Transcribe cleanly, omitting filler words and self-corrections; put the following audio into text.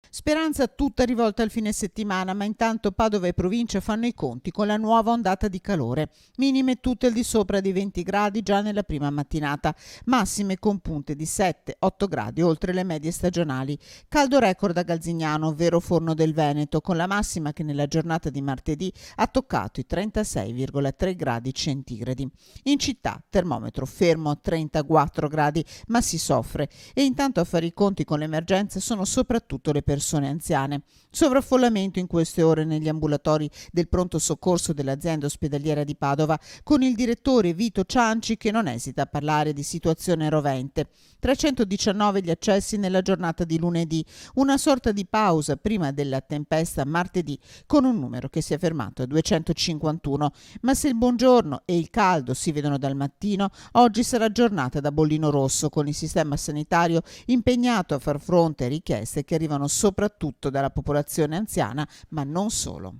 Speranza tutta rivolta al fine settimana, ma intanto Padova e provincia fanno i conti con la nuova ondata di calore. Minime tutte al di sopra dei 20 gradi già nella prima mattinata, massime con punte di 7-8 gradi oltre le medie stagionali. Caldo record a Galzignano, vero forno del Veneto, con la massima che nella giornata di martedì ha toccato i 36,3 gradi centigradi. In città termometro fermo a 34 gradi, ma si soffre e intanto a fare i conti con l'emergenza sono soprattutto le persone anziane. Sovraffollamento in queste ore negli ambulatori del pronto soccorso dell'azienda ospedaliera di Padova, con il direttore Vito Cianci che non esita a parlare di situazione rovente. 319 gli accessi nella giornata di lunedì, una sorta di pausa prima della tempesta martedì, con un numero che si è fermato a 251. Ma se il buongiorno e il caldo si vedono dal mattino, oggi sarà giornata da bollino rosso, con il sistema sanitario impegnato a far fronte a richieste che arrivano soprattutto dalla popolazione anziana, ma non solo.